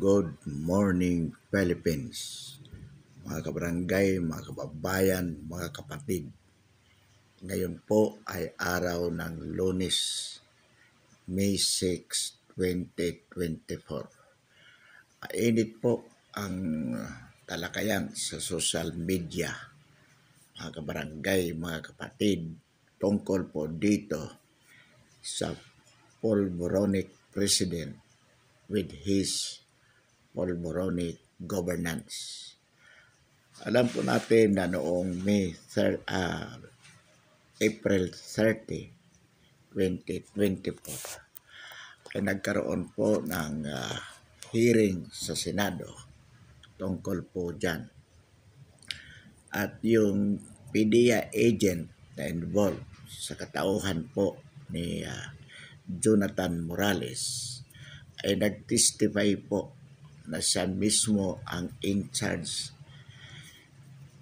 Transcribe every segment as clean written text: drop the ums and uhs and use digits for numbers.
Good morning, Philippines. Mga kabarangay, mga kababayan, mga kapatid. Ngayon po ay araw ng Lunes, May 6, 2024. Mainit po ang talakayan sa social media, mga kabarangay, mga kapatid, tungkol po dito sa pulboronic president with his pulboronic governance. Alam po natin na noong April 30, 2024 ay nagkaroon po ng hearing sa Senado tungkol po dyan. At yung PDEA agent na involved sa katauhan po ni Jonathan Morales ay nag-testify po na siya mismo ang in charge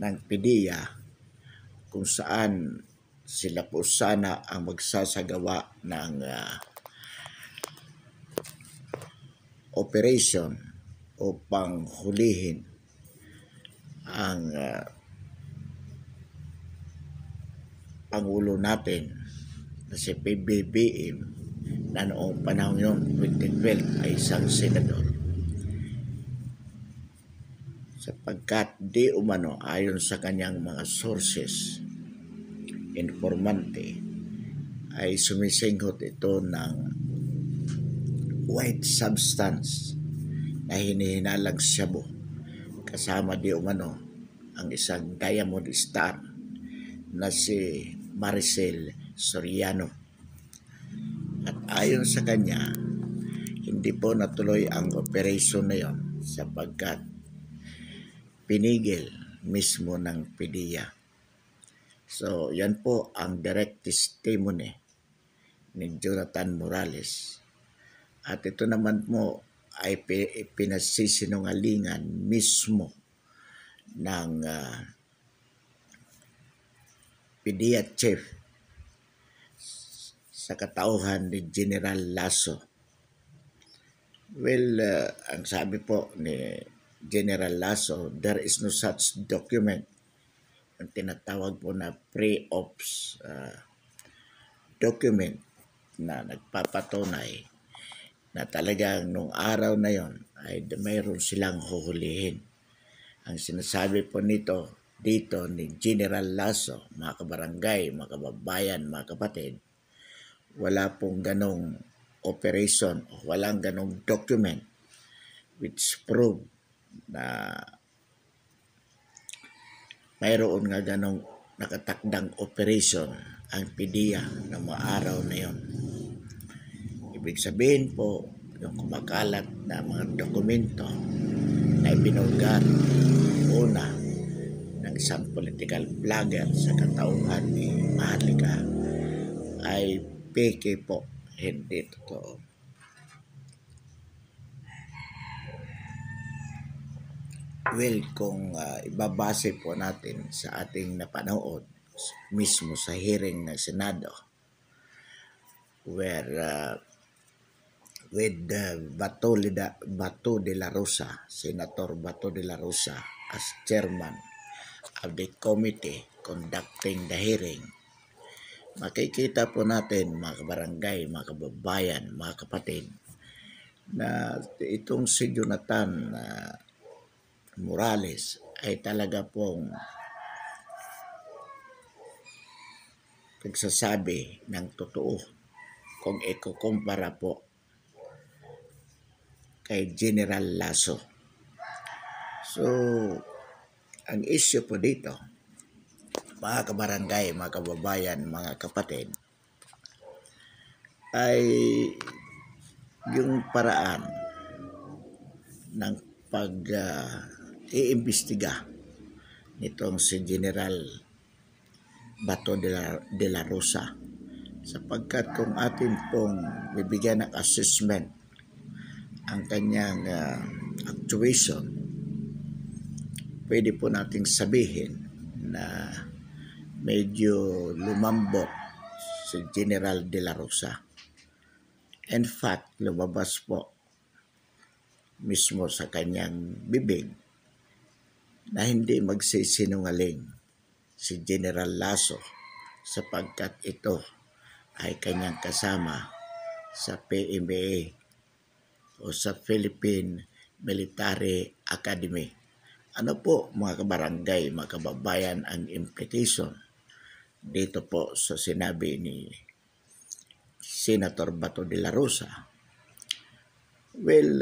ng PDEA kung saan sila po sana ang magsasagawa ng operation upang hulihin ang Pangulo natin na si PBBM na noong panahon yun, 2012, ay isang senador. Sapagkat di umano ayon sa kanyang mga sources, informante, ay sumisinghot ito ng white substance na hinihinalang shabu, kasama di umano ang isang diamond star na si Maricel Soriano. At ayon sa kanya, hindi po natuloy ang operation na yon sapagkat pinigil mismo ng PDEA. So, yan po ang direct testimony ni Jonathan Morales. At ito naman mo ay pinasisinungalingan mismo ng PDEA chief sa katauhan ni General Lasso. Well, ang sabi po ni General Lasso, there is no such document. Ang tinatawag po na pre-ops document na nagpapatunay na talagang nung araw na yon ay mayroon silang huhulihin. Ang sinasabi po dito ni General Lasso, mga kabarangay, mga kababayan, mga kapatid, wala pong ganong operation o walang ganong document which prove na mayroon nga ganong nakatakdang operation ang PDEA ng mga araw na yon. Ibig sabihin po, yung kumakalat na mga dokumento na ibinulgar una ng isang political vlogger sa katauhan ni Maharlika ay peke po, hindi totoo. Well, kung ibabase po natin sa ating napanood mismo sa hearing ng Senado where with Bato de la Rosa, Senator Bato de la Rosa as chairman of the committee conducting the hearing, makikita po natin, mga kabarangay, mga kababayan, mga kapatid, na itong si Jonathan Morales ay talaga pong nagsasabi ng totoo kung ikukumpara po kay General Lasso. So, ang issue po dito, mga kabarangay, mga kababayan, mga kapatid, ay yung paraan ng pag-iimbestiga nitong si General Bato de la Rosa, sapagkat kung atin pong bibigyan ng assessment ang kanyang actuation, pwede po nating sabihin na medyo lumambot si General de la Rosa. In fact, lumabas po mismo sa kanyang bibig na hindi magsisinungaling si General Lasso sapagkat ito ay kanyang kasama sa PMA o sa Philippine Military Academy. Ano po mga kabarangay, mga kababayan ang implication dito po sa sinabi ni Senator Bato de la Rosa? Well,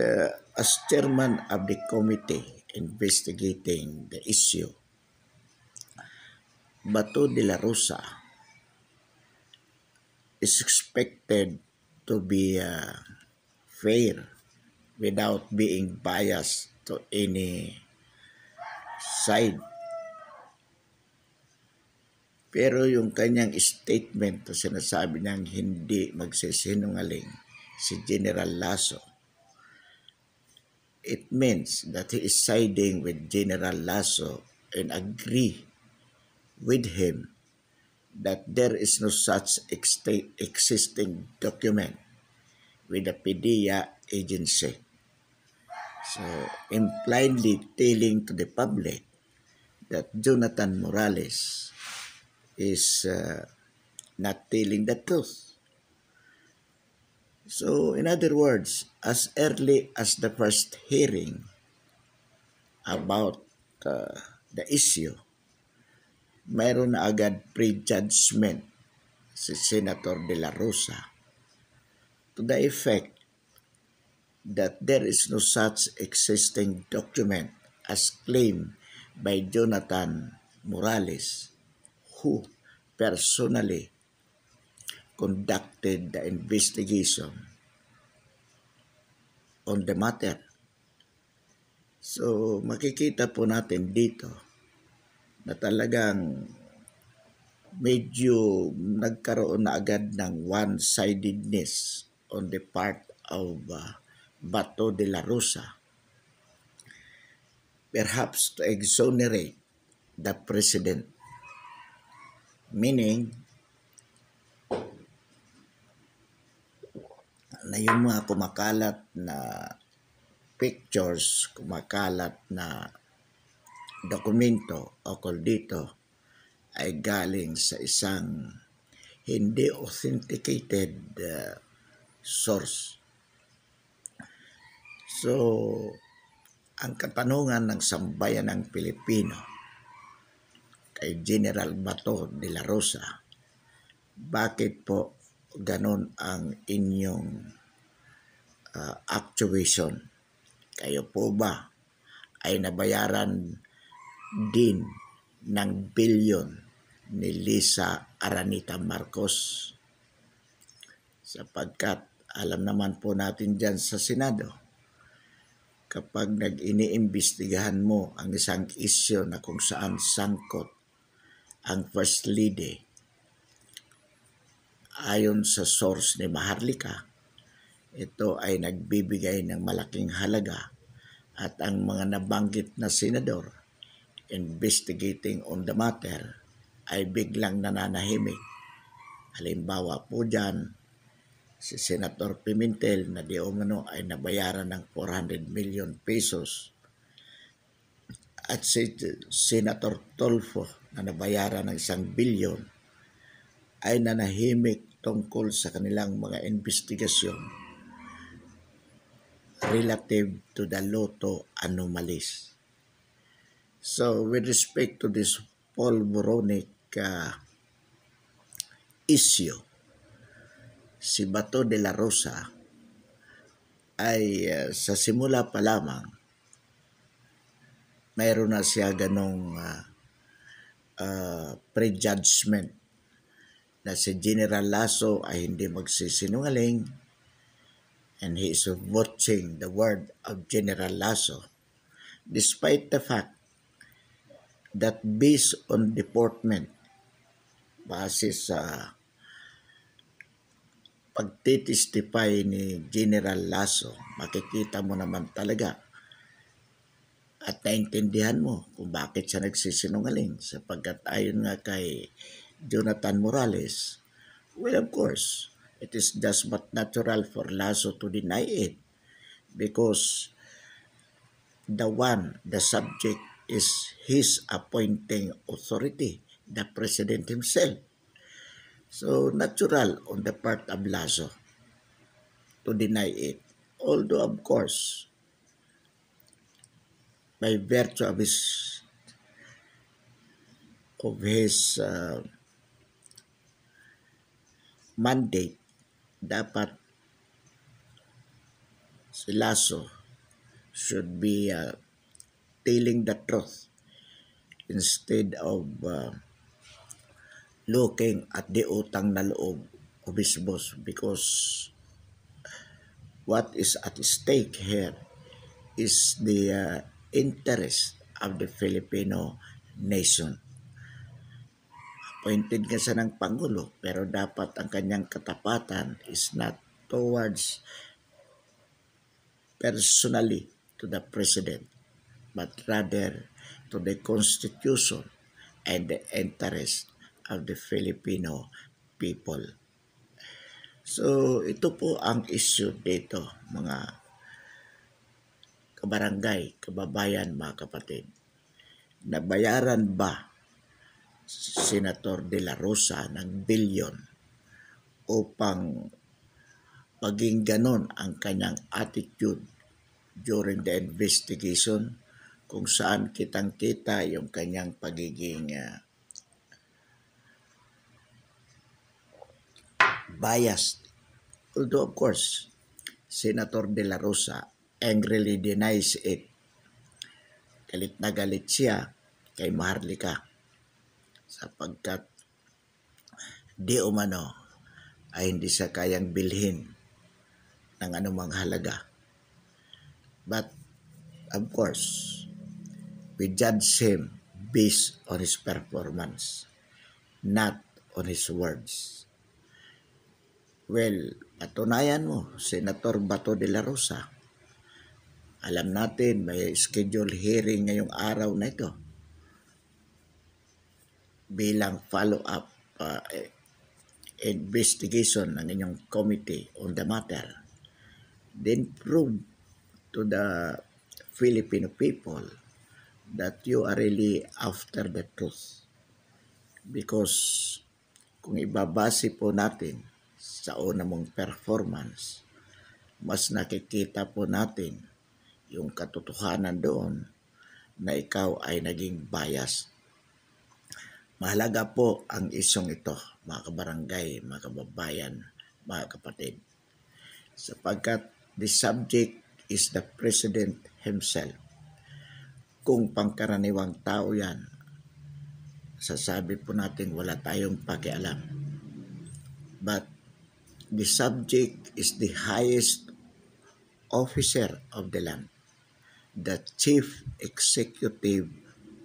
as chairman of the committee investigating the issue, Bato de la Rosa is expected to be fair without being biased to any side. Pero yung kanyang statement na sinasabi niyang hindi magsisinungaling si General Lasso, it means that he is siding with General Lasso and agree with him that there is no such existing document with the PDEA agency. So, impliedly telling to the public that Jonathan Morales is not telling the truth. So, in other words, as early as the first hearing about the issue, mayroon na agad prejudgment si Senator De La Rosa to the effect that there is no such existing document as claimed by Jonathan Morales, who personally conducted the investigation on the matter. So makikita po natin dito na talagang medyo nagkaroon na agad ng one-sidedness on the part of Bato de la Rosa, perhaps to exonerate the president, meaning na yung mga kumakalat na pictures, kumakalat na dokumento ukol dito ay galing sa isang hindi authenticated source. So, ang katanungan ng sambayan ng Pilipino kay General Bato de la Rosa, bakit po ganon ang inyong actuation? Kayo po ba ay nabayaran din ng bilyon ni Lisa Aranita Marcos? Sapagkat alam naman po natin dyan sa Senado, kapag nag-iniimbestigahan mo ang isang issue na kung saan sangkot ang First Lady, ayon sa source ni Maharlika, ito ay nagbibigay ng malaking halaga at ang mga nabanggit na senador investigating on the matter ay biglang nananahimik. Halimbawa po dyan, si Senator Pimentel na di umano ay nabayaran ng 400 million pesos at si Senator Tolfo na nabayaran ng 1 billion ay nanahimik tungkol sa kanilang mga investigasyon relative to the Lotto anomalies. So with respect to this Polvoronic issue, si Bato de la Rosa ay sa simula pa lamang mayroon na siya ganong prejudgment na si General Lasso ay hindi magsisinungaling, and he is watching the word of General Lasso despite the fact that based on deportment, base sa pagtitestify ni General Lasso, makikita mo naman talaga at naintindihan mo kung bakit siya nagsisinungaling, sapagkat ayon nga kay Jonathan Morales, well, of course, it is just but natural for Lasso to deny it because the subject is his appointing authority, the president himself. So natural on the part of Lasso to deny it. Although of course, by virtue of his mandate, dapat si Lasso should be telling the truth instead of looking at the utang na loob of his boss, because what is at stake here is the interest of the Filipino nation. Appointed nga siya ng Pangulo, pero dapat ang kanyang katapatan is not towards personally to the President, but rather to the Constitution and the interest of the Filipino people. So ito po ang issue dito, mga kabarangay, kababayan, mga kapatid. Nabayaran ba si Senator De La Rosa ng bilyon upang maging ganon ang kanyang attitude during the investigation, kung saan kitang-kita yung kanyang pagiging biased. Although of course, Senator De La Rosa angrily denies it. Galit na galit siya kay Maharlika sapagkat di umano ay hindi siya kayang bilhin ng anumang halaga. But of course, we judge him based on his performance, not on his words. Well, patunayan mo, Senator Bato de la Rosa. Alam natin, may schedule hearing ngayong araw na ito bilang follow-up investigation ng inyong committee on the matter. Then prove to the Filipino people that you are really after the truth. Because kung ibabase po natin sa una mong performance, mas nakikita po natin yung katotohanan doon na ikaw ay naging bias. Mahalaga po ang isyong ito, mga kabarangay, mga kababayan, mga kapatid, sapagkat the subject is the President himself. Kung pangkaraniwang tao yan, sasabi po natin wala tayong pakialam. But the subject is the highest officer of the land, the chief executive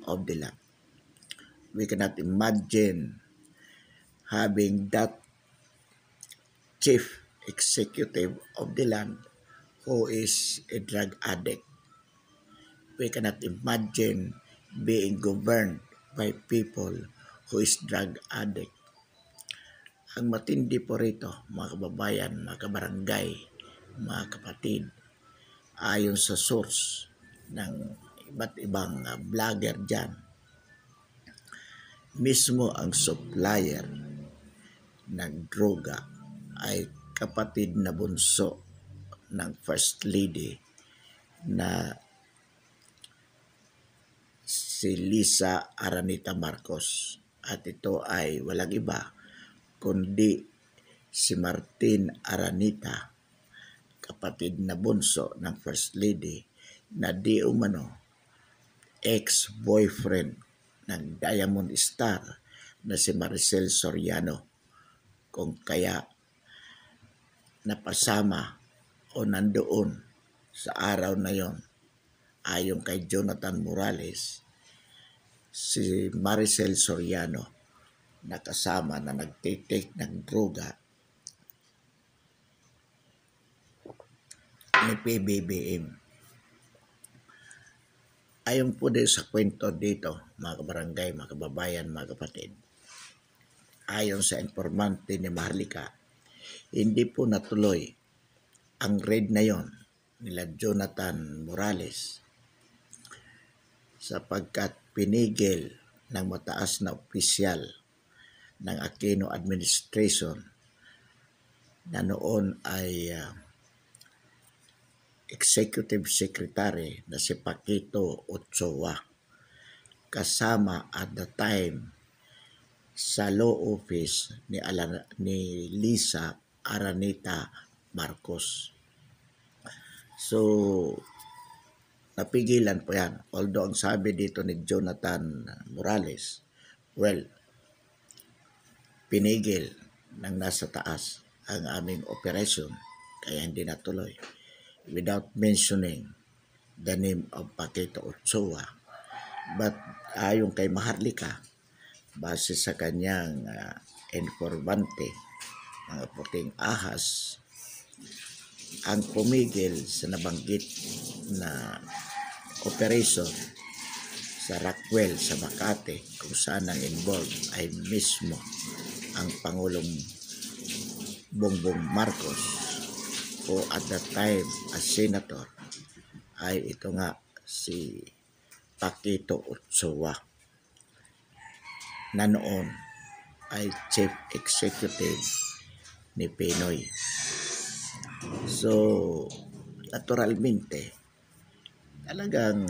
of the land. We cannot imagine having that chief executive of the land who is a drug addict. We cannot imagine being governed by people who is drug addict. Ang matindi po rito, mga kababayan, mga kabarangay, mga kapatid, ayon sa source ng iba't ibang vlogger dyan, mismo ang supplier ng droga ay kapatid na bunso ng First Lady na si Lisa Aranita Marcos. At ito ay walang iba kundi si Martin Aranita, kapatid na bunso ng First Lady na di umano ex-boyfriend ng Diamond Star na si Maricel Soriano, kung kaya napasama o nandoon sa araw na yon ayon kay Jonathan Morales si Maricel Soriano na kasama na nagtitake ng droga ni PBBM. Ayon po din sa kwento dito, mga kabarangay, mga kababayan, mga kapatid, ayon sa informante ni Maharlika, hindi po natuloy ang raid na yon nila Jonathan Morales sapagkat pinigil ng mataas na opisyal ng Aquino administration na noon ay Executive Secretary na si Paquito Ochoa, kasama at the time sa law office ni Lisa Araneta Marcos. So, napigilan po yan. Although ang sabi dito ni Jonathan Morales, well, pinigil ng nasa taas ang aming operation kaya hindi natuloy, without mentioning the name of Paquito Ochoa. But ayon kay Maharlika, base sa kanyang informante, mga puting ahas, ang pumigil sa nabanggit na operation sa Rockwell sa Makati kung saan ang involved ay mismo ang Pangulong Bongbong Marcos o at that time as senator ay ito nga si Paquito Ochoa na noon ay chief executive ni Pinoy. So, naturalmente, talagang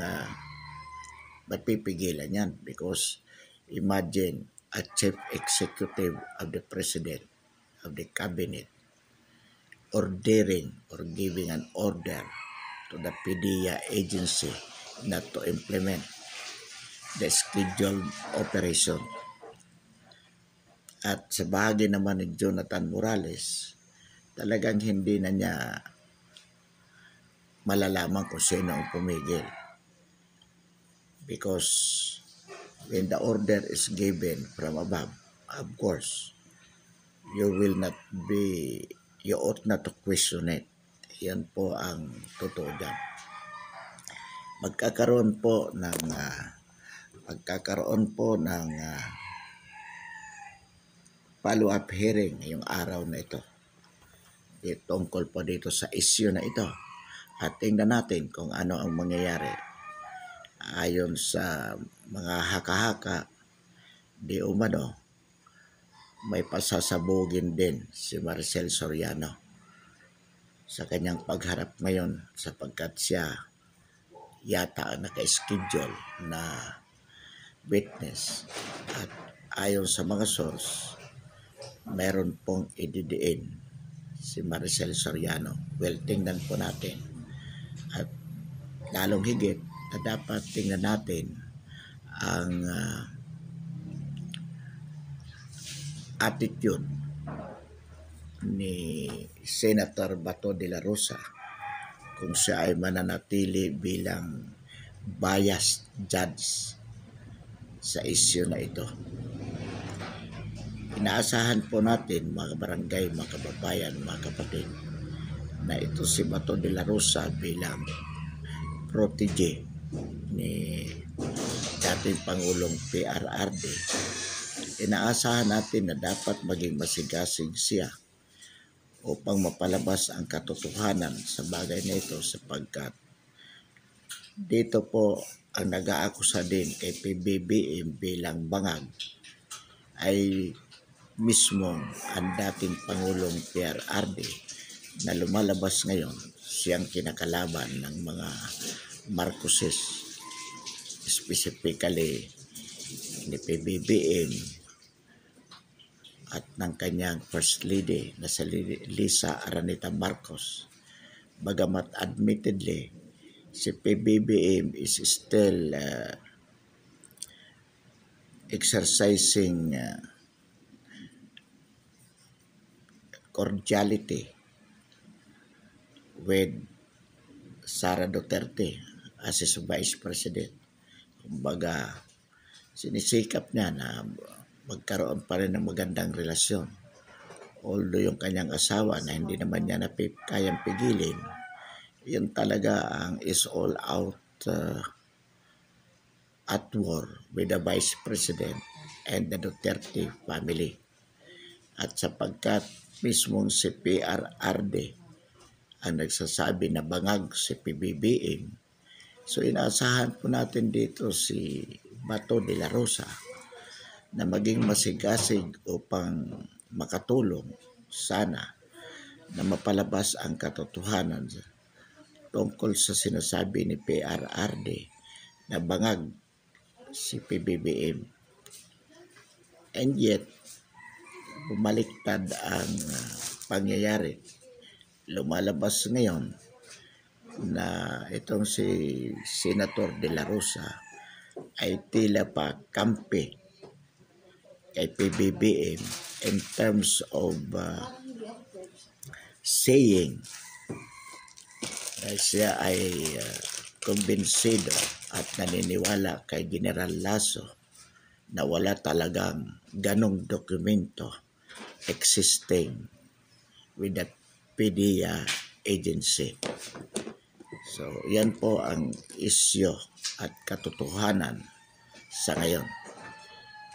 mapipigilan yan because imagine a chief executive of the president, of the cabinet, ordering or giving an order to the PDEA agency not to implement the scheduled operation. At sa bahagi naman ni Jonathan Morales, talagang hindi na niya malalaman kung sino ang pumigil. Because when the order is given from above, of course, you ought not to question it. Yan po ang totoo dyan. Magkakaroon po ng follow-up hearing ngayong araw na ito. Tungkol po dito sa issue na ito. At tingnan natin kung ano ang mangyayari. Ayon sa mga haka-haka, di umano, may pasasabugin din si Maricel Soriano sa kanyang pagharap ngayon sapagkat siya yata naka-schedule na witness. At ayon sa mga source, meron pong ididiin si Maricel Soriano. Well, tingnan po natin. At lalong higit na dapat tingnan natin ang attitude ni Senator Bato de la Rosa kung siya ay mananatili bilang biased judge sa issue na ito. Inaasahan po natin mga barangay, mga kababayan, mga kapatid, na ito si Bato de la Rosa bilang protege ni dating Pangulong PRRD. Inaasahan natin na dapat maging masigasig siya upang mapalabas ang katotohanan sa bagay na ito sapagkat dito po ang nag-aakusa din kay PBBM bilang bangag ay mismo ang dating Pangulong PRRD na lumalabas ngayon siyang kinakalaban ng mga Marcoses, specifically ni PBBM at ng kanyang First Lady na si Lisa Araneta Marcos. Bagamat admittedly, si PBBM is still exercising cordiality with Sara Duterte as his Vice President. Kumbaga, sinisikap niya na magkaroon pa rin ng magandang relasyon. Although yung kanyang asawa na hindi naman niya kayang pigilin, yun talaga ang is all out at war with the Vice President and the Duterte family. At sapagkat mismong si PRRD ang nagsasabi na bangag si PBBM, So inaasahan po natin dito si Bato de la Rosa na maging masigasig upang makatulong sana na mapalabas ang katotohanan tungkol sa sinasabi ni PRRD na bangag si PBBM. And yet, bumaliktad ang pangyayari. Lumalabas ngayon na itong si Senator De La Rosa ay tila pa kampi kay PBBM in terms of saying na siya ay kumbinsido at naniniwala kay General Lasso na wala talagang ganong dokumento existing with the PDEA agency. So, yan po ang isyo at katotohanan sa ngayon.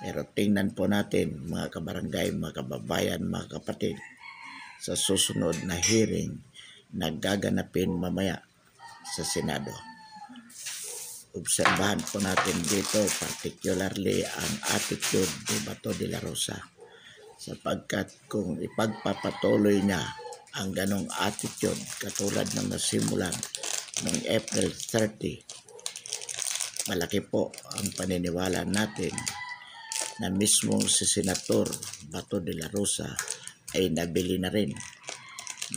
Pero tingnan po natin mga kabarangay, mga kababayan, mga kapatid sa susunod na hearing na gaganapin mamaya sa Senado. Obserbahan po natin dito particularly ang attitude ni Bato de la Rosa sapagkat kung ipagpapatuloy niya ang ganong attitude katulad ng nasimulan noong April 30, malaki po ang paniniwala natin na mismo si Senator Bato de la Rosa ay nabili na rin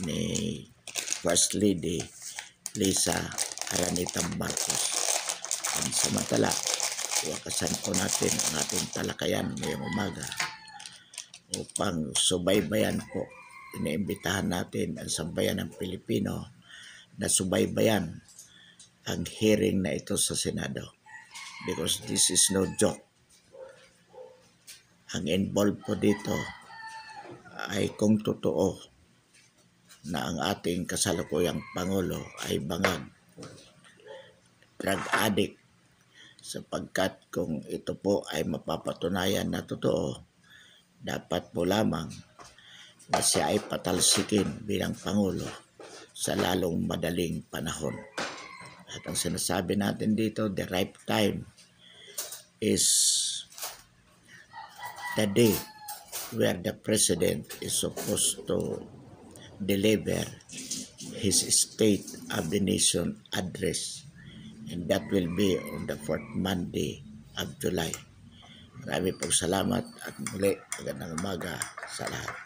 ni First Lady Lisa Aranitang Marcos. Ang samantala, wakasan po natin ang ating talakayan ngayong umaga upang subaybayan po. Iniimbitahan natin ang sambayan ng Pilipino na subaybayan ang hearing na ito sa Senado because this is no joke. Ang involved po dito ay kung totoo na ang ating kasalukuyang Pangulo ay bangag, drug addict, sapagkat kung ito po ay mapapatunayan na totoo, dapat po lamang na siya ay patalsikin bilang Pangulo sa lalong madaling panahon. At ang sinasabi natin dito, the right time is the day where the President is supposed to deliver his State of the Nation address. And that will be on the 4th Monday of July. Marami pong salamat at muli magandang umaga sa lahat.